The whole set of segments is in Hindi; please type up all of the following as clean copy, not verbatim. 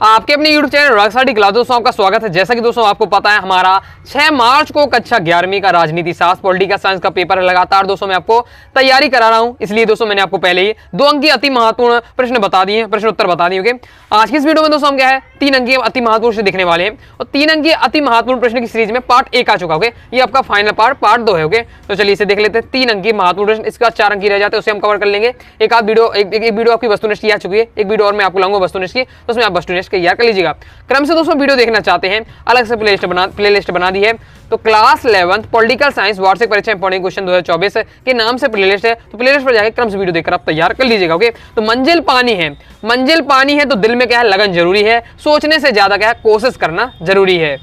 आपके अपने YouTube चैनल रॉकस्टार क्लास दोस्तों आपका स्वागत है। जैसा कि दोस्तों आपको पता है हमारा 6 मार्च को कक्षा 11वीं का राजनीति शास्त्र पॉलिटिकल साइंस का पेपर है। लगातार दोस्तों मैं आपको तैयारी करा रहा हूं, इसलिए दोस्तों मैंने आपको पहले ही 2 अंक की अति महत्वपूर्ण प्रश्न बता दिए हैं, प्रश्न उत्तर बता दिए। ओके, आज की इस वीडियो में दोस्तों हम क्या है 3 अंक की अति महत्वपूर्ण से दिखने वाले हैं और 3 अंक की अति महत्वपूर्ण प्रश्न की सीरीज में पार्ट 1 आ चुका। ओके, ये आपका फाइनल पार्ट 2 है। ओके, तो चलिए इसे देख लेते हैं। 3 अंक की महत्वपूर्ण प्रश्न, इसका 4 अंक की रह जाते हैं, उसे हम कवर कर लेंगे। एक वीडियो आपकी वस्तुनिष्ठ की आ चुकी है, एक वीडियो और मैं आपको लाऊंगा वस्तुनिष्ठ की, तो उसमें आप वस्तुनिष्ठ तैयार कर लीजिएगा। क्रम से दोस्तों वीडियो देखना चाहते हैं, अलग से प्लेलिस्ट बना दी है। तो क्लास 11 पॉलिटिकल साइंस वार्षिक परीक्षा इंपॉर्टेंट क्वेश्चन 2024 के नाम से प्लेलिस्ट है, तो प्लेलिस्ट पर जाकर क्रम से वीडियो देखकर आप तैयार कर लीजिएगा। ओके, तो मंजिल पानी है तो दिल में क्या है लगन जरूरी है, सोचने से ज्यादा क्या है कोशिश करना जरूरी है।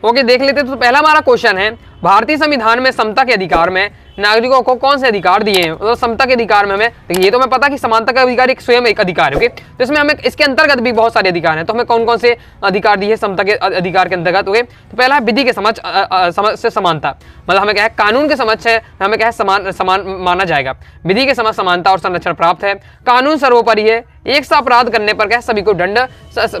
ओके, देख लेते हैं। तो पहला हमारा क्वेश्चन है, भारतीय संविधान में समता के अधिकार में नागरिकों को कौन से अधिकार दिए हैं? तो समता के अधिकार में हमें ये तो हमें पता कि समानता का अधिकार एक स्वयं एक अधिकार है। ओके, तो इसमें हमें इसके अंतर्गत भी बहुत सारे अधिकार हैं, तो हमें कौन कौन से अधिकार दिए समता के अधिकार के अंतर्गत? ओके, तो पहला है विधि के समझ से समानता, मतलब हमें क्या है कानून के समझ से हमें क्या है समान माना जाएगा। विधि के समझ समानता और संरक्षण प्राप्त है। कानून सर्वोपरि है, एक सा अपराध करने पर क्या सभी को दंड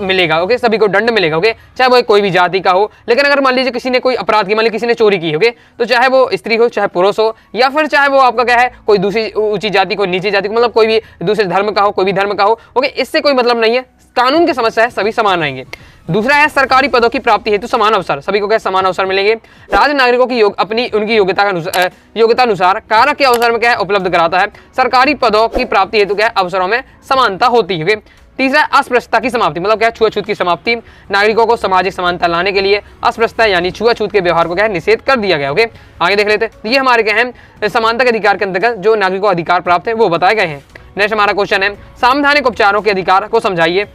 मिलेगा। ओके, सभी को दंड मिलेगा। ओके, चाहे वो कोई भी जाति का हो, लेकिन अगर मान लीजिए किसी ने कोई अपराध किया, मान लीजिए किसी ने चोरी की, ओके, तो चाहे वो स्त्री हो चाहे पुरुष हो, या फिर चाहे वो आपका क्या है कोई दूसरी ऊंची जाति कोई नीची जाति, मतलब कोई भी दूसरे धर्म का हो, कोई भी धर्म का हो। ओके, इससे कोई मतलब नहीं है, कानून की समस्या है, सभी समान रहेंगे। दूसरा है सरकारी पदों की प्राप्ति हेतु समान अवसर, सभी को क्या समान अवसर मिलेंगे। राज्य नागरिकों की उनकी योग्यता अनुसार कार्य के अवसर में क्या है उपलब्ध कराता है। सरकारी पदों की प्राप्ति हेतु क्या है अवसरों में समानता होती है। तीसरा है अस्पृश्यता की समाप्ति, मतलब क्या छुआछूत की समाप्ति। नागरिकों को सामाजिक समानता लाने के लिए अस्पृश्यता यानी छुआछूत के व्यवहार को क्या है निषेध कर दिया गया। ओके, आगे देख लेते हैं। ये हमारे क्या है समानता के अधिकार के अंतर्गत जो नागरिकों को अधिकार प्राप्त है वो बताए गए हैं। नेक्स्ट हमारा क्वेश्चन है, संवैधानिक उपचारों के अधिकार को समझाइए।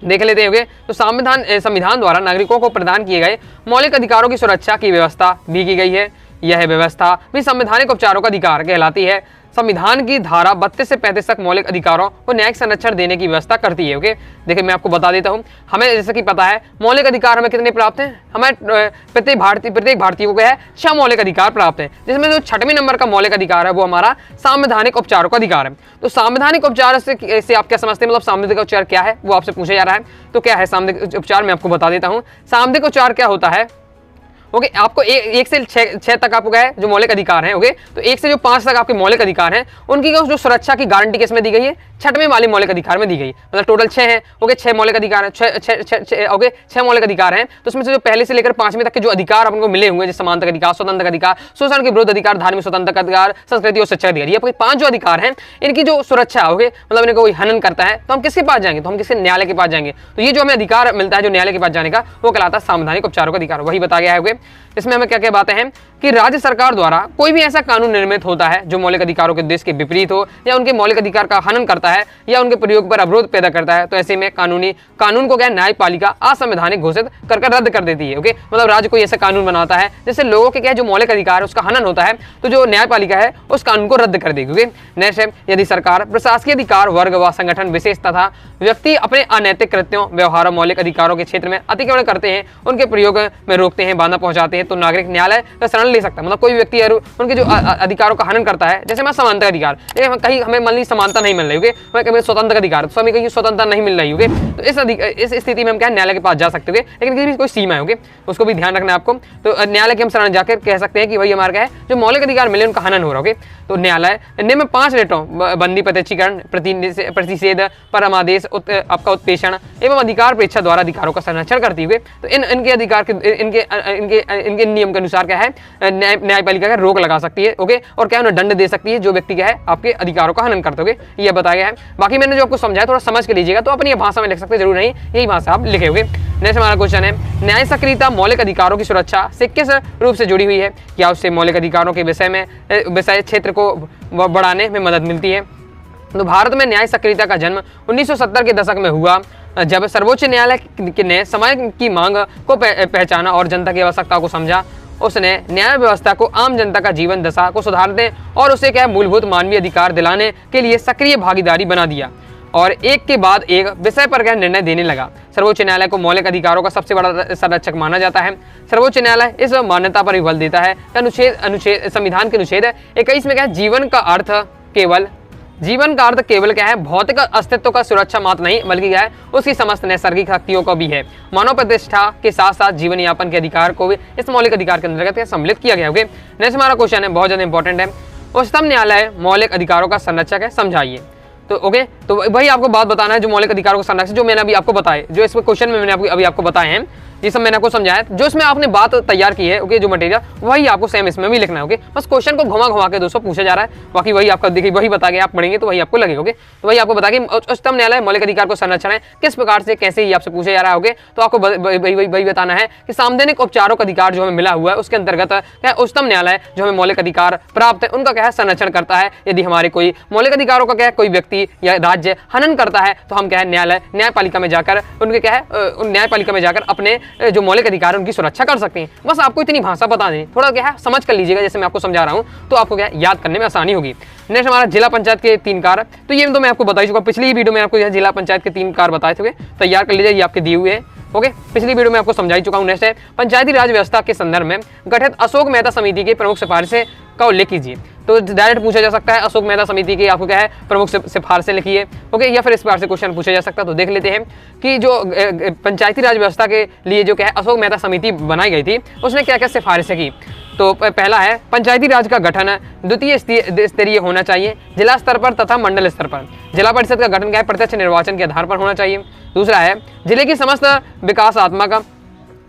देख लेते हैं। तो संविधान द्वारा नागरिकों को प्रदान किए गए मौलिक अधिकारों की सुरक्षा की व्यवस्था भी की गई है। यह व्यवस्था भी संवैधानिक उपचारों का अधिकार कहलाती है। संविधान की धारा 32 से 35 तक मौलिक अधिकारों को न्यायिक संरक्षण देने की व्यवस्था करती है। ओके, देखिए मैं आपको बता देता हूं, हमें जैसे कि पता है मौलिक अधिकार हमें कितने प्राप्त हैं, हमें प्रत्येक भारतीय को क्या है 6 मौलिक अधिकार प्राप्त हैं, जिसमें जो 6वें नंबर का मौलिक अधिकार है वो हमारा संवैधानिक उपचारों का अधिकार है। तो संवैधानिक उपचार से आप क्या समझते हैं, मतलब संवैधानिक उपचार क्या है वो आपसे पूछा जा रहा है। तो क्या है संवैधानिक उपचार, मैं आपको बता देता हूँ। संवैधानिक उपचार क्या होता है? ओके, आपको 1 से 6 तक आपको क्या है जो मौलिक अधिकार हैं। ओके, तो 1 से जो 5 तक आपके मौलिक अधिकार हैं उनकी जो सुरक्षा की गारंटी किसमें दी गई है? 6वें वाले मौलिक अधिकार में दी गई। मतलब टोटल 6 हैं। ओके, 6 मौलिक अधिकार हैं, 6 मौलिक अधिकार हैं। तो उसमें से जो पहले से लेकर 5वें तक के जो अधिकार आपको मिले हुए, जैसे समानता का अधिकार, स्वतंत्र का अधिकार, शोषण के विरुद्ध अधिकार, धार्मिक स्वतंत्रता का अधिकार, संस्कृति और शिक्षा का अधिकार, ये आपके 5 जो अधिकार हैं इनकी जो सुरक्षा होगी, मतलब इनको कोई हनन करता है तो हम किसके पास जाएंगे? तो हम किसके न्यायालय के पास जाएंगे। तो ये जो हमें अधिकार मिलता है जो न्यायालय के पास जाने का, वो कहलाता है संवैधानिक उपचारों का अधिकार। वही बताया गया है। इसमें हमें क्या क्या बातें हैं कि राज्य सरकार द्वारा कोई भी ऐसा कानून निर्मित होता है जो मौलिक अधिकारों के उद्देश्य के विपरीत हो या उनके मौलिक अधिकार का हनन करता है या उनके प्रयोग पर अवरोध पैदा करता है, तो ऐसे में कानून को क्या न्यायपालिका असंवैधानिक घोषित कर रद्द कर देती है। ओके, मतलब राज्य कोई ऐसा कानून बनाता है जिससे लोगों के क्या जो मौलिक अधिकार है उसका हनन होता है, तो जो न्यायपालिका है उस कानून को रद्द कर देगी। नेक्स्ट है, यदि सरकार प्रशासकीय अधिकार वर्ग व संगठन विशेष तथा व्यक्ति अपने अनैतिक कृत्यों व्यवहारों मौलिक अधिकारों के क्षेत्र में अतिक्रमण करते हैं, उनके प्रयोग में रोकते हैं, बाधा पहुंचाते हैं, तो नागरिक न्यायालय का शरण ले सकता है। मतलब कोई व्यक्ति उनके जो अधिकारों का हनन करता है, जैसे मैं समानता अधिकार, कहीं हमें मान ली समानता नहीं मिल रही होगी, स्वतंत्र अधिकार तो हमें कहीं स्वतंत्रता नहीं मिल रही होगी, तो इस स्थिति में हम क्या न्यायालय के पास जा सकते हैं, लेकिन कोई सीमा है। उसको भी ध्यान रखना है आपको। तो न्यायालय के हम शरण जाकर कह सकते हैं कि भाई हमारा क्या है जो मौलिक अधिकार मिले उनका हनन हो रहा है। तो न्यायालय निम्न 5 रेटों बंदी, प्रत्यक्षीकरण, प्रतिषेध, परमादेश, आपका उत्प्रेषण एवं अधिकार परीक्षा द्वारा अधिकारों का संरक्षण करती हुए, तो इनके अधिकार इनके नियम के अनुसार क्या है न्यायपालिका का रोक लगा सकती है। ओके, और क्या उन्हें दंड दे सकती है जो व्यक्ति क्या है आपके अधिकारों का हनन करते हुए, यह बताया गया है। बाकी मैंने जो आपको समझाया थोड़ा समझ के लीजिएगा, तो अपनी भाषा में लिख सकते जरूर नहीं, यही भाषा आप लिखेंगे। नेक्स्ट हमारा क्वेश्चन है, न्याय सक्रियता मौलिक अधिकारों की सुरक्षा से किस रूप से जुड़ी हुई है? क्या उससे मौलिक अधिकारों के विषय क्षेत्र को बढ़ाने में मदद मिलती है? तो भारत में न्याय सक्रियता का जन्म 1970 के दशक में हुआ, जब सर्वोच्च न्यायालय ने समय की मांग को पहचाना और जनता की आवश्यकताओं को समझा। उसने न्याय व्यवस्था को आम जनता का जीवन दशा को सुधारने और उसे क्या मूलभूत मानवीय अधिकार दिलाने के लिए सक्रिय भागीदारी बना दिया और एक के बाद एक विषय पर क्या निर्णय देने लगा। सर्वोच्च न्यायालय को मौलिक अधिकारों का सबसे बड़ा संरक्षक माना जाता है। सर्वोच्च न्यायालय इस मान्यता पर भी बल देता है कि संविधान के अनुच्छेद 21 में क्या जीवन का अर्थ केवल जीवन का अर्थ केवल क्या है, भौतिक अस्तित्व का सुरक्षा मात्र नहीं बल्कि क्या है, उसकी समस्त नैसर्गिक शक्तियों का भी है। मानव प्रतिष्ठा के साथ साथ जीवन यापन के अधिकार को भी इस मौलिक अधिकार के अंतर्गत सम्मिलित किया गया। ओके, नेक्स्ट हमारा क्वेश्चन है, बहुत ज्यादा इंपॉर्टेंट है। उच्चतम न्यायालय मौलिक अधिकारों का संरक्षक है, समझाइए। तो ओके, तो वही आपको बात बताना है जो मौलिक अधिकारों का संरक्षक, जो मैंने अभी आपको बताए, जो इस क्वेश्चन में मैंने अभी आपको बताए हैं, ये सब मैंने आपको समझाया। जो इसमें आपने बात तैयार की है, ओके, जो मटेरियल वही आपको सेम इसमें भी लिखना है। ओके, बस क्वेश्चन को घुमा घुमा के दोस्तों पूछा जा रहा है, बाकी वही आपका देखिए वही बता के आप पढ़ेंगे तो वही आपको लगेगा। ओके, तो वही आपको बता के उच्चतम न्यायालय मौलिक अधिकार को संरक्षण है किस प्रकार से, कैसे ही आपसे पूछा जा रहा है। ओके, तो आपको वही बताना है कि सार्वजनिक उपचारों अधिकार जो हमें मिला हुआ है उसके अंतर्गत क्या उच्चतम न्यायालय जो हमें मौलिक अधिकार प्राप्त है उनका क्या है संरक्षण करता है। यदि हमारे कोई मौलिक अधिकारों का क्या है कोई व्यक्ति या राज्य हनन करता है तो हम क्या है न्यायपालिका में जाकर उनके क्या है न्यायपालिका में जाकर अपने जो मौलिक अधिकार उनकी सुरक्षा कर सकते हैं। बस आपको इतनी भाषा बता दें, थोड़ा क्या है समझ कर लीजिएगा, जैसे मैं आपको समझा रहा हूं तो आपको क्या याद करने में आसानी होगी। नेक्स्ट हमारा जिला पंचायत के 3 कार्य, तो ये तो मैं आपको बता ही चुका, पिछली वीडियो में आपको जिला पंचायत के 3 कार्य बताए थे, तैयार कर लीजिए, ये आपके दिए हुए हैं। ओके, पिछली वीडियो में आपको समझा ही चुका हूं। नेक्स्ट है पंचायती राज व्यवस्था के संदर्भ में गठित अशोक मेहता समिति के प्रमुख सिफारिशें का उल्लेख कीजिए। तो डायरेक्ट पूछा जा सकता है अशोक मेहता समिति की आपको क्या है प्रमुख सिफारिशें लिखिए। ओके, या फिर इस प्रकार से क्वेश्चन पूछा जा सकता है। तो देख लेते हैं कि जो पंचायती राज व्यवस्था के लिए जो क्या है अशोक मेहता समिति बनाई गई थी उसने क्या क्या सिफारिशें की। तो पहला है पंचायती राज का गठन द्वितीय स्तरीय होना चाहिए, जिला स्तर पर तथा मंडल स्तर पर। जिला परिषद का गठन क्या है प्रत्यक्ष निर्वाचन के आधार पर होना चाहिए। दूसरा है जिले की समस्त विकासात्मक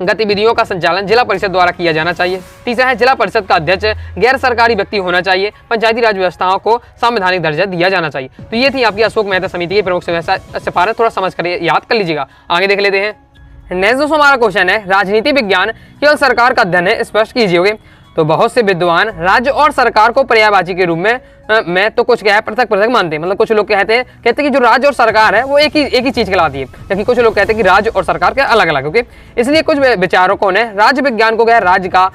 गतिविधियों का संचालन जिला परिषद द्वारा किया जाना चाहिए। तीसरा है जिला परिषद का अध्यक्ष गैर सरकारी व्यक्ति होना चाहिए। पंचायती राज व्यवस्थाओं को संवैधानिक दर्जा दिया जाना चाहिए। तो ये थी आपकी अशोक मेहता समिति की प्रमुख सिफारिश, थोड़ा समझ कर याद कर लीजिएगा। आगे देख लेते हैं। नेक्स्ट दोस्तों हमारा क्वेश्चन है राजनीति विज्ञान केवल सरकार का अध्ययन है, स्पष्ट कीजिए। तो बहुत से विद्वान राज्य और सरकार को पर्यायवाची के रूप में तो कुछ क्या है पृथक मानते हैं। मतलब कुछ लोग कहते हैं कि जो राज्य और सरकार है वो एक ही चीज कहलाती है, जबकि कुछ लोग कहते हैं कि राज्य और सरकार क्या अलग अलग। ओके, इसलिए कुछ विचारकों ने राज्य विज्ञान को क्या है राज्य का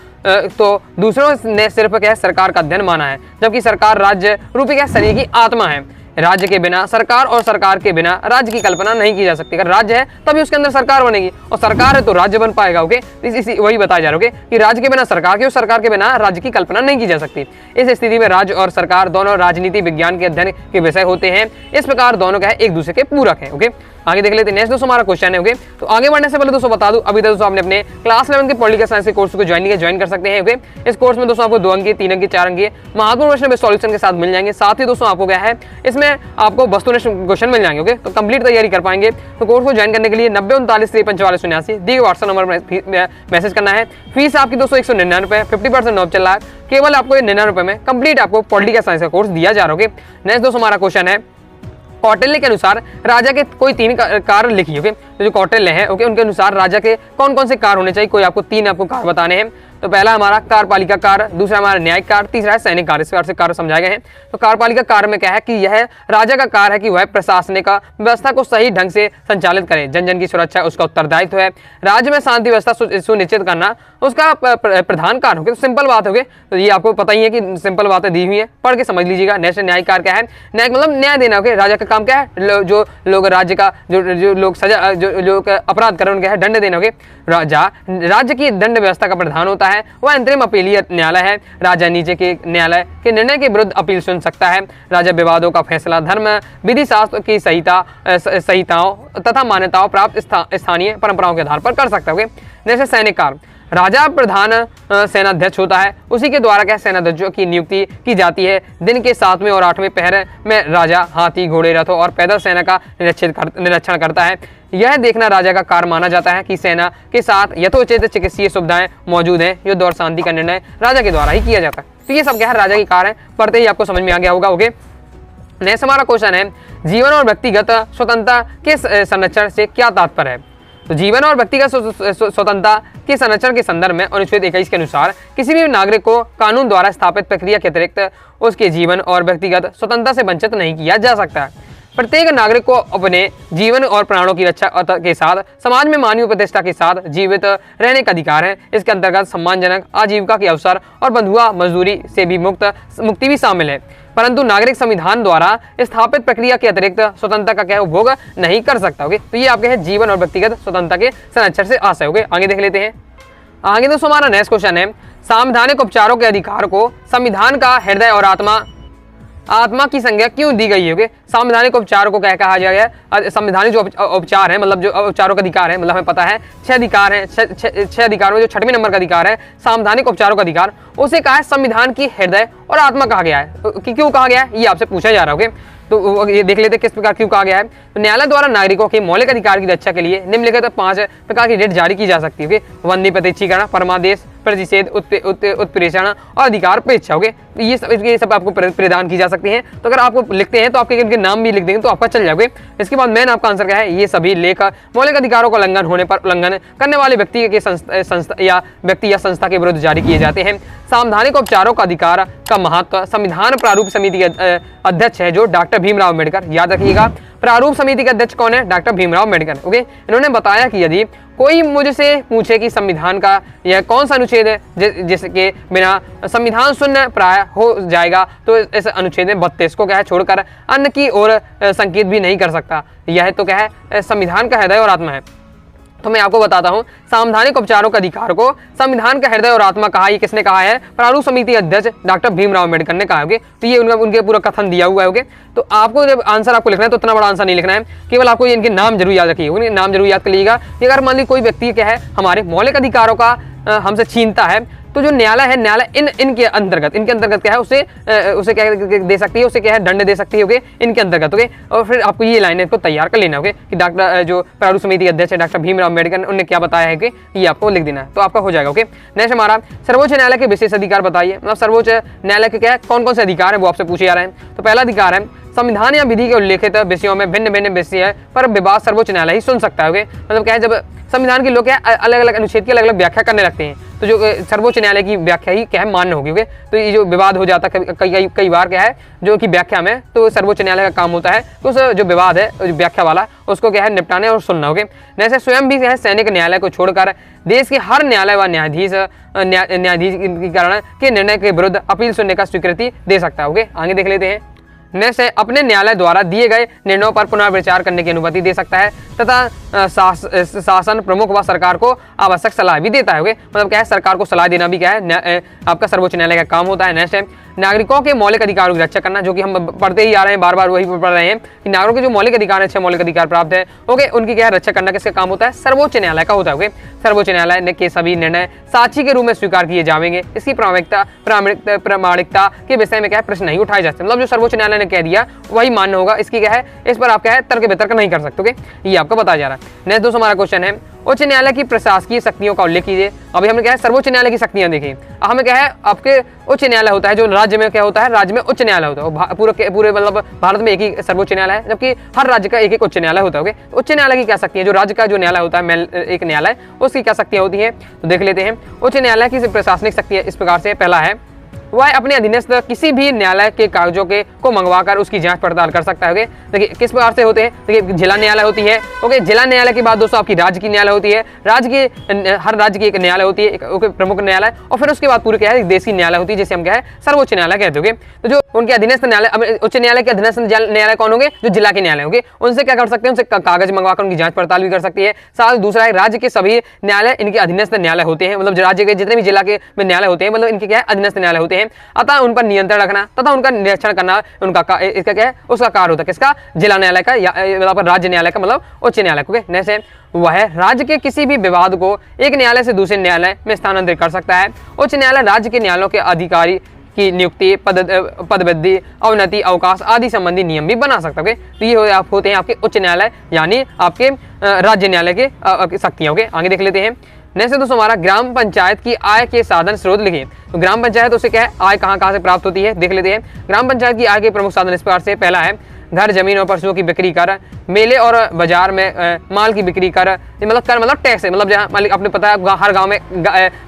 तो दूसरों ने सिर्फ क्या है सरकार का अध्ययन माना है, जबकि सरकार राज्य रूपी क्या शरीर की आत्मा है। राज्य के बिना सरकार और सरकार के बिना राज्य की कल्पना नहीं की जा सकती। अगर राज्य है तभी उसके अंदर सरकार बनेगी और सरकार है तो राज्य बन पाएगा। ओके, वही बताया जा रहा है कि राज्य के बिना सरकार की और सरकार के बिना राज्य की कल्पना नहीं की जा सकती। इस स्थिति में राज्य और सरकार दोनों राजनीति विज्ञान के अध्ययन के विषय होते हैं। इस प्रकार दोनों क्या है एक दूसरे के पूरक है। ओके, आगे देख लेते हैं। नेक्स्ट दोस्तों हमारा क्वेश्चन है। ओके, तो आगे बढ़ने से पहले दोस्तों बता दूं अभी तक दोस्तों आपने अपने क्लास 11 के पॉलिटिकल साइंस के कोर्स को ज्वाइन कर सकते हैं। ओके, इस कोर्स में दोस्तों आपको 2 अंक, 3 अंक, 4 अंक महत्वपूर्ण प्रश्न सॉल्यूशन के साथ मिल जाएंगे। साथ ही दोस्तों आपको क्या है इसमें आपको वस्तुनिष्ठ क्वेश्चन मिल जाएंगे। ओके, तो कंप्लीट तैयारी कर पाएंगे। तो कोर्स को ज्वाइन करने के लिए 90 39 53 44 79 दिए व्हाट्सएप नंबर पर मैसेज करना है। फीस आपकी दोस्तों 199 रुपए, 50% ऑफ चल रहा है। केवल आपको 99 रुपए में कंप्लीट आपको पॉलिटिकल साइंस का कोर्स दिया जा रहा है। नेक्स्ट दोस्तों हमारा क्वेश्चन है कौटिल्य के अनुसार राजा के कोई 3 कार्य लिखिए। ओके, तो जो कौटिल्य है ओके उनके अनुसार राजा के कौन कौन से कार्य होने चाहिए, कोई आपको 3 आपको कार्य बताने हैं। तो पहला हमारा कार्यपालिका कार्य, दूसरा हमारा न्यायिक कार्य, तीसरा है सैनिक कार्य। इस प्रकार से कार्य समझाए गए हैं। तो कार्यपालिका कार्य में क्या है कि यह राजा का कार्य है कि वह प्रशासनिक व्यवस्था को सही ढंग से संचालित करे, जन जन की सुरक्षा उसका उत्तरदायित्व है। राज्य में शांति व्यवस्था सुनिश्चित करना उसका प्रधान कार्य होगा। तो सिंपल बात होगी, तो ये आपको पता ही है कि सिंपल बातें दी हुई है, पढ़ के समझ लीजिएगा। नेक्स्ट न्यायिक कार्य क्या है, न्याय मतलब न्याय देना। ओके, राजा का काम क्या है, जो लोग राज्य का जो लोग सजा जो लोग अपराध कर उनका है दंड देना। ओके, राजा राज्य की दंड व्यवस्था का प्रधान होता है, वह अंतरिम अपीलीय न्यायालय है। राजा नीचे के न्यायालय के निर्णय के विरुद्ध अपील सुन सकता है। राजा विवादों का फैसला धर्म विधि शास्त्र की संहिताओं तथा मान्यताओं प्राप्त स्थानीय परंपराओं के आधार पर कर सकता है। जैसे सैनिक कार्य, राजा प्रधान सेनाध्यक्ष होता है, उसी के द्वारा क्या सेनाध्यक्षों की नियुक्ति की जाती है। दिन के 7वें और 8वें पहर में राजा हाथी घोड़े रथों और पैदल सेना का निरीक्षण करता है। यह देखना राजा का कार्य माना जाता है कि सेना के साथ यथोचित चिकित्सीय सुविधाएं मौजूद हैं। युद्ध और शांति का निर्णय राजा के द्वारा ही किया जाता है। तो ये सब क्या है राजा की कार्य है, पढ़ते ही आपको समझ में आ गया होगा। ओके, नेक्स्ट हमारा क्वेश्चन है जीवन और व्यक्तिगत स्वतंत्रता के संरक्षण से क्या तात्पर्य है। तो जीवन और व्यक्तिगत स्वतंत्रता के संरक्षण के संदर्भ में अनुच्छेद 21 के अनुसार किसी भी नागरिक को कानून द्वारा स्थापित प्रक्रिया के अतिरिक्त उसके जीवन और व्यक्तिगत स्वतंत्रता से वंचित नहीं किया जा सकता है। प्रत्येक नागरिक को अपने जीवन और प्राणों की रक्षा के साथ समाज में मानवीय प्रतिष्ठा के साथ जीवित रहने का अधिकार है। इसके अंतर्गत सम्मानजनक आजीविका के अवसर और बंधुआ मजदूरी से भी मुक्ति भी शामिल है। परंतु नागरिक संविधान द्वारा स्थापित प्रक्रिया के अतिरिक्त स्वतंत्रता का क्या उपभोग नहीं कर सकता। ओके, तो ये आपके है जीवन और व्यक्तिगत स्वतंत्रता के संरक्षण से आशय। ओके, आगे देख लेते हैं। आगे दोस्तों हमारा नेक्स्ट क्वेश्चन है संवैधानिक उपचारों के अधिकार को संविधान का हृदय और आत्मा आत्मा की संज्ञा क्यों दी गई है? ओके, संवैधानिक उपचार को क्या कहा गया है? संवैधानिक जो उपचार है, मतलब जो उपचारों का अधिकार है, मतलब हमें पता है 6 अधिकार है, 6 अधिकारों में जो 6वें नंबर का अधिकार है संवैधानिक उपचारों का अधिकार, उसे कहा है संविधान की हृदय और आत्मा कहा गया है। कि क्यों कहा गया है ये आपसे पूछा जा रहा है। ओके, तो ये देख लेते हैं किस प्रकार क्यों कहा गया है। तो न्यायालय द्वारा नागरिकों के मौलिक अधिकार की रक्षा के लिए निम्नलिखित 5 प्रकार की रिट जारी की जा सकती है। वंदी प्रतिष्ठीकरण, परमादेश, प्रतिषेध, उत्प्रेषण और अधिकार पेक्षा। ओके, तो ये सब आपको प्रदान की जा सकती हैं। तो अगर आपको लिखते हैं तो आपके इनके नाम भी लिख देंगे तो आपका चल जाओगे। इसके बाद मेन आपका आंसर क्या है? ये सभी लेख मौलिक अधिकारों का उल्लंघन होने पर उल्लंघन करने वाले व्यक्ति के संस्था या संस्था के विरुद्ध जारी किए जाते हैं। संवैधानिक उपचारों का अधिकार का महत्व संविधान प्रारूप समिति के अध्यक्ष है जो डॉक्टर भीमराव अम्बेडकर। याद रखिएगा, प्रारूप समिति के अध्यक्ष कौन है? डॉक्टर भीमराव अम्बेडकर। ओके, इन्होंने बताया कि यदि कोई मुझसे पूछे कि संविधान का यह कौन सा अनुच्छेद है जिसके बिना संविधान शून्य प्राय हो जाएगा, तो इस अनुच्छेद 32 को क्या है छोड़कर अन्य की ओर संकेत भी नहीं कर सकता। यह तो क्या है? संविधान का हृदय और आत्मा है। तो मैं आपको बताता हूं, संवैधानिक उपचारों का अधिकार को संविधान का हृदय और आत्मा कहा। ये किसने कहा है? प्रारूप समिति अध्यक्ष डॉक्टर भीमराव अम्बेडकर ने कहा। होगे, तो ये उनके पूरा कथन दिया हुआ है। होगे, तो आपको जब आंसर आपको लिखना है तो इतना बड़ा आंसर नहीं लिखना है, केवल आपको इनके नाम जरूर याद रखिएगा। नाम जरूर याद कर लीजिएगा। अगर मान लीजिए कोई व्यक्ति क्या है हमारे मौलिक अधिकारों का हमसे छीनता है, तो जो न्यायालय है, न्यायालय इनके अंतर्गत क्या है उसे क्या दे सकती है? उसे क्या है? दंड दे सकती है। ओके, इनके अंतर्गत। ओके, और फिर आपको ये लाइन को तैयार कर लेना। ओके, कि डॉक्टर जो प्रारूप समिति अध्यक्ष है डॉक्टर भीमराव अम्बेडकर उन्होंने क्या बताया है कि ये आपको लिख देना है, तो आपका हो जाएगा। ओके, नेक्स्ट हमारा सर्वोच्च न्यायालय के विशेष अधिकार बताइए। मतलब सर्वोच्च न्यायालय के क्या है, कौन कौन से अधिकार है वो आपसे पूछे जा रहे हैं। तो पहला अधिकार है संविधान या विधि के उल्लेखित विषयों में भिन्न भिन्न विषय पर विवाद सर्वोच्च न्यायालय ही सुन सकता है। ओके, मतलब क्या है, जब संविधान के लोग क्या अलग अलग अनुच्छेद की अलग अलग व्याख्या करने लगते हैं, तो जो सर्वोच्च न्यायालय की व्याख्या ही क्या है मान्य होगी। ओके, तो ये जो विवाद हो जाता है कई बार क्या है जो कि व्याख्या में, तो सर्वोच्च न्यायालय का काम होता है तो उस जो विवाद है जो व्याख्या वाला उसको क्या है निपटाने और सुनना। ओके, जैसे स्वयं भी है सैनिक न्यायालय को छोड़कर देश के हर न्यायालय व न्यायाधीशकरण के निर्णय के विरुद्ध अपील सुनने का स्वीकृति दे सकता है। ओके, आगे देख लेते हैं। नेक्स्ट है अपने न्यायालय द्वारा दिए गए निर्णयों पर पुनर्विचार करने की अनुमति दे सकता है तथा शासन प्रमुख व सरकार को आवश्यक सलाह भी देता है। मतलब क्या है, सरकार को सलाह देना भी क्या है आपका सर्वोच्च न्यायालय का काम होता है। नेक्स्ट है नागरिकों के मौलिक अधिकारों की रक्षा करना, जो कि हम पढ़ते ही आ रहे हैं, बार बार वही पढ़ रहे हैं कि नागरिकों के जो मौलिक अधिकार है, 6 मौलिक अधिकार प्राप्त है। ओके, उनकी क्या है रक्षा करना किसका काम होता है? सर्वोच्च न्यायालय का होता है। ओके, सर्वोच्च न्यायालय के सभी निर्णय साक्षी के रूप में स्वीकार किए जाएंगे। इसकी प्रामाणिकता के विषय में क्या है प्रश्न नहीं उठाए जाते। मतलब जो सर्वोच्च न्यायालय ने कह दिया वही मान्य होगा। इसकी क्या है, इस पर आप क्या है तर्क वितर्क नहीं कर सकते। ओके, ये आपको बताया जा रहा है। नेक्स्ट दोस्तों हमारा क्वेश्चन है उच्च न्यायालय की प्रशासकीय शक्तियों का उल्लेख कीजिए। अभी हमने क्या है सर्वोच्च न्यायालय की शक्तियां देखी। हमें क्या है आपके उच्च न्यायालय होता है जो राज्य में क्या होता है, राज्य में उच्च न्यायालय होता है। पूरे मतलब भारत में एक ही सर्वोच्च न्यायालय है, जबकि हर राज्य का एक एक उच्च न्यायालय होता है। तो उच्च न्यायालय की क्या शक्ति है? जो राज्य का जो न्यायालय होता है एक न्यायालय, उसकी क्या शक्तियां होती है तो देख लेते हैं। उच्च न्यायालय की प्रशासनिक शक्ति इस प्रकार से, पहला है वह अपने अधीनस्थ किसी भी न्यायालय के कागजों को मंगवाकर उसकी जांच पड़ताल कर सकता है। देखिए किस प्रकार से होते हैं, देखिए जिला न्यायालय होती है। ओके, जिला न्यायालय के बाद दोस्तों आपकी राज्य की न्यायालय होती है। हर राज्य की एक न्यायालय होती है, एक प्रमुख न्यायालय, और फिर उसके बाद पूरे क्या है देश की न्यायालय होती है, जिसे हम क्या है सर्वोच्च न्यायालय कहते हैं। तो जो उनके अधीनस्थ न्यायालय, उच्च न्यायालय के अधीनस्थ न्यायालय कौन होंगे? जो जिला के न्यायालय होंगे। उनसे क्या कर सकते हैं, उनसे कागज मंगवाकर उनकी जांच पड़ताल भी कर सकती है। साथ दूसरा है राज्य के सभी न्यायालय इनके अधीनस्थ न्यायालय होते हैं। मतलब राज्य के जितने भी जिला के न्यायालय होते हैं, मतलब इनके क्या है अधीनस्थ न्यायालय होते हैं। अतः उन पर नियंत्रण रखना तथा उनका निरीक्षण करना उनका इसका क्या है उसका कार्य होता है। किसका? जिला न्यायालय का या मतलब राज्य न्यायालय का, मतलब उच्च न्यायालय को। नेक्स्ट है वह राज्य के किसी भी विवाद को एक न्यायालय से दूसरे न्यायालय में स्थानांतरित कर सकता है। उच्च न्यायालय राज्य के न्यायालयों के अधिकारी की नियुक्ति, पदवृद्धि, अवनति, अवकाश आदि संबंधी नियम भी बना सकता है। तो ये होते हैं आपके उच्च न्यायालय यानी आपके राज्य न्यायालय के शक्तियां। आगे देख लेते हैं। नेक्स्ट दोस्तों हमारा ग्राम पंचायत की आय के साधन स्रोत लिखिए। तो ग्राम पंचायत उसे क्या है आय कहाँ से प्राप्त होती है देख लेते हैं। ग्राम पंचायत की आय के प्रमुख साधन इस प्रकार से, पहला है घर जमीन और पशुओं की बिक्री कर, मेले और बाजार में माल की बिक्री कर, मतलब कर मतलब टैक्स है। मतलब जहाँ मालिक आपने पता है हर गांव में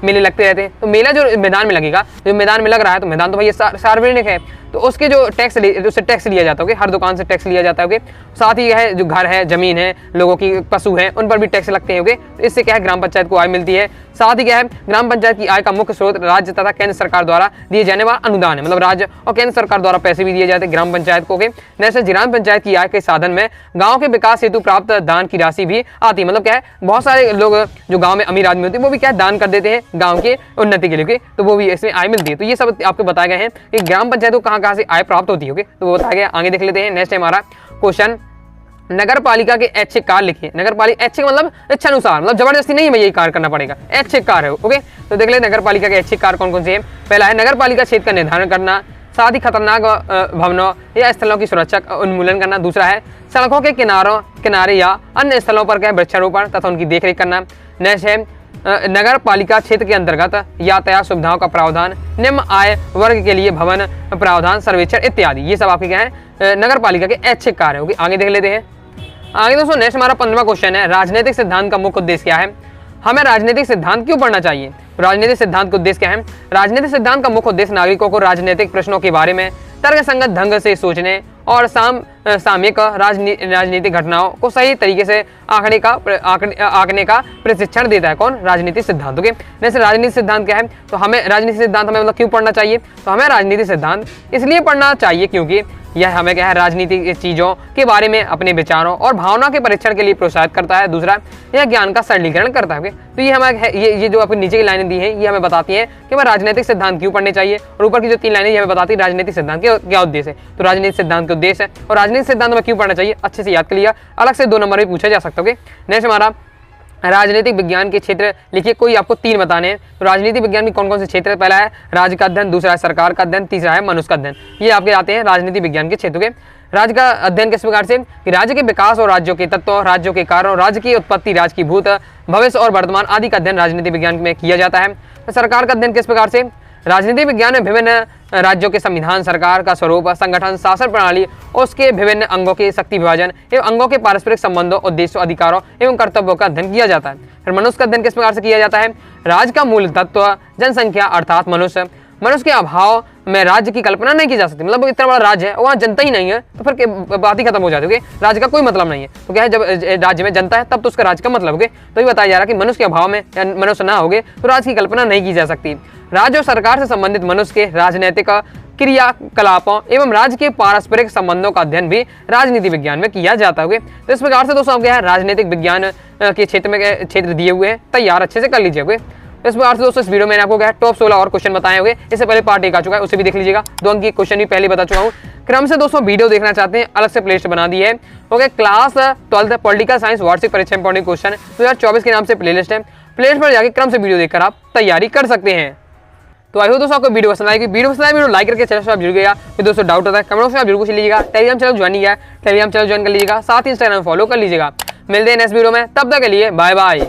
मेले लगते रहते हैं, तो मेला जो मैदान में लगेगा, जो मैदान में लग रहा है तो मैदान तो भाई सार्वजनिक है, तो उसके जो उससे टैक्स लिया जाता है। हर दुकान से टैक्स लिया जाता है। साथ ही है जो घर है, जमीन है, लोगों की पशु है, उन पर भी टैक्स लगते हैं। तो इससे क्या है ग्राम पंचायत को आय मिलती है। साथ ही क्या है ग्राम पंचायत की आय का मुख्य स्रोत राज्य तथा केंद्र सरकार द्वारा दिए जाने वाला अनुदान है। मतलब राज्य और केंद्र सरकार द्वारा पैसे भी दिए जाते हैं ग्राम पंचायत को। जैसे ग्राम पंचायत की आय के साधन में गांव के विकास हेतु प्राप्त दान की राशि भी आती है। मतलब क्या है बहुत सारे लोग जो गांव में अमीर आदमी होते हैं वो भी क्या दान कर देते हैं गांव के उन्नति के लिए, तो वो भी इसमें आय मिलती है। तो ये सब आपको बताए गए हैं कि ग्राम पंचायत को कहाँ कहाँ से आय प्राप्त होती है। ओके, तो वो बताया गया। आगे देख लेते हैं। नेक्स्ट है हमारा क्वेश्चन, नगर पालिका के ऐच्छिक कार्य लिखिए। नगर पालिका ऐच्छिक मतलब इच्छानुसार, मतलब जबरदस्ती नहीं है, यही कार्य करना पड़ेगा, ऐच्छिक कार्य है। ओके, तो देख ले नगर पालिका के ऐच्छिक कार्य कौन कौन से हैं। पहला है नगर पालिका क्षेत्र का निर्धारण करना, साथ ही खतरनाक भवनों या स्थलों की सुरक्षा उन्मूलन करना। दूसरा है सड़कों के किनारे या अन्य स्थलों पर क्या वृक्षारोपण तथा उनकी देखरेख करना। नेक्स्ट है नगर पालिका क्षेत्र के अंतर्गत यातायात सुविधाओं का प्रावधान, निम्न आय वर्ग के लिए भवन प्रावधान, सर्वेक्षण इत्यादि। ये सब आपके क्या है नगर पालिका के ऐच्छिक कार्य होगी। आगे देख लेते हैं। आगे दोस्तों नेक्स्ट हमारा 15वां क्वेश्चन है, राजनीतिक सिद्धांत का मुख्य उद्देश्य क्या है। हमें राजनीतिक सिद्धांत क्यों पढ़ना चाहिए। राजनीतिक सिद्धांत का उद्देश्य क्या है। राजनीतिक सिद्धांत का मुख्य उद्देश्य नागरिकों को राजनीतिक प्रश्नों के बारे में तर्कसंगत ढंग से सोचने और सामयिक राजनीतिक घटनाओं को सही तरीके से आंकने का प्रशिक्षण देता है। कौन? राजनीतिक सिद्धांत। ओके, जैसे राजनीतिक सिद्धांत क्या है, तो हमें राजनीतिक सिद्धांत हमें मतलब क्यों पढ़ना चाहिए, तो हमें राजनीतिक सिद्धांत इसलिए पढ़ना चाहिए क्योंकि यह हमें क्या है राजनीतिक चीज़ों के बारे में अपने विचारों और भावना के परीक्षण के लिए प्रोत्साहित करता है। दूसरा, यह ज्ञान का सरलीकरण करता है। तो ये हमें ये जो अपनी नीचे की लाइनें दी हैं ये हमें बताती हैं कि हमें राजनीतिक सिद्धांत क्यों पढ़ने चाहिए, और ऊपर की जो 3 लाइनें ये हमें बताती है राजनीतिक सिद्धांत के क्या उद्देश्य है। तो राजनीतिक सिद्धांत के उद्देश्य है और राजनीतिक सिद्धांत में क्यों पढ़ना चाहिए अच्छे से याद कर लिया, अलग से 2 नंबर भी पूछा जा सकता है। नेक्स्ट हमारा राजनीतिक विज्ञान के क्षेत्र लिखिए, कोई आपको 3 बताने हैं। तो राजनीतिक विज्ञान में कौन कौन से क्षेत्र है, पहला है राज्य का अध्ययन, दूसरा है सरकार का अध्ययन, तीसरा है मनुष्य का अध्ययन। ये आपके आते हैं राजनीतिक विज्ञान के क्षेत्र के। राज्य का अध्ययन किस प्रकार से कि राज्य के विकास और राज्यों के तत्वों, राज्यों के कारणों, राज्य की उत्पत्ति, राज्य की भूत, भविष्य और वर्तमान आदि का अध्ययन राजनीतिक विज्ञान में किया जाता है। तो सरकार का अध्ययन किस प्रकार से, राजनीतिक विज्ञान में विभिन्न राज्यों के संविधान, सरकार का स्वरूप, संगठन, शासन प्रणाली और उसके विभिन्न अंगों के शक्ति विभाजन एवं अंगों के पारस्परिक संबंधों, उद्देश्यों, अधिकारों एवं कर्तव्यों का अध्ययन किया जाता है। फिर मनुष्य का अध्ययन किस प्रकार से किया जाता है, राज्य का मूल तत्व, जनसंख्या अर्थात मनुष्य के अभाव में राज्य की कल्पना नहीं की जा सकती। मतलब इतना बड़ा राज्य है वहाँ जनता ही नहीं है तो फिर बात ही खत्म हो जाती है। राज्य का कोई मतलब नहीं है। तो क्या है, जब राज्य में जनता है तब तो उसका राज्य का मतलब है। तो ये बताया जा रहा है कि मनुष्य के अभाव में या मनुष्य ना होगे तो राज्य की कल्पना नहीं की जा सकती। राज्य और सरकार से संबंधित मनुष्य के राजनीतिक क्रियाकलापों एवं राज्य के पारस्परिक संबंधों का अध्ययन भी राजनीति विज्ञान में किया जाता है। तो इस प्रकार से दोस्तों आप क्या है राजनीतिक विज्ञान के क्षेत्र दिए हुए हैं, तैयार अच्छे से कर लीजिए। इस प्रकार से दोस्तों इस वीडियो में मैंने आपको क्या टॉप 16 और क्वेश्चन बताए होंगे। इससे पहले पार्ट 1 आ चुका है, उसे भी देख लीजिएगा। 2 अंक की क्वेश्चन भी पहले बता चुका हूँ। क्रम से दोस्तों वीडियो देखना चाहते हैं, अलग से प्लेलिस्ट बना दी है। ओके, क्लास 12 पॉलिटिकल साइंस वार्षिक परीक्षा इंपॉर्टेंट क्वेश्चन 2024 के नाम से प्लेलिस्ट है। प्लेलिस्ट पर जाकर क्रम से वीडियो देखकर आप तैयारी कर सकते हैं। तो आई होप दोस्तों आपको वीडियो पसंद आएगी। वीडियो लाइक करके चैनल से आप जुड़ गया। फिर दोस्तों डाउट होता है कमेंट से आप जरूर पूछ लीजिएगा। टेलीग्राम चैनल ज्वाइन किया है, टेलीग्राम चैनल ज्वाइन कर लीजिएगा, साथ ही इंस्टाग्राम फॉलो कर लीजिएगा। मिलते हैं नेक्स्ट वीडियो में, तब तक के लिए बाय बाय।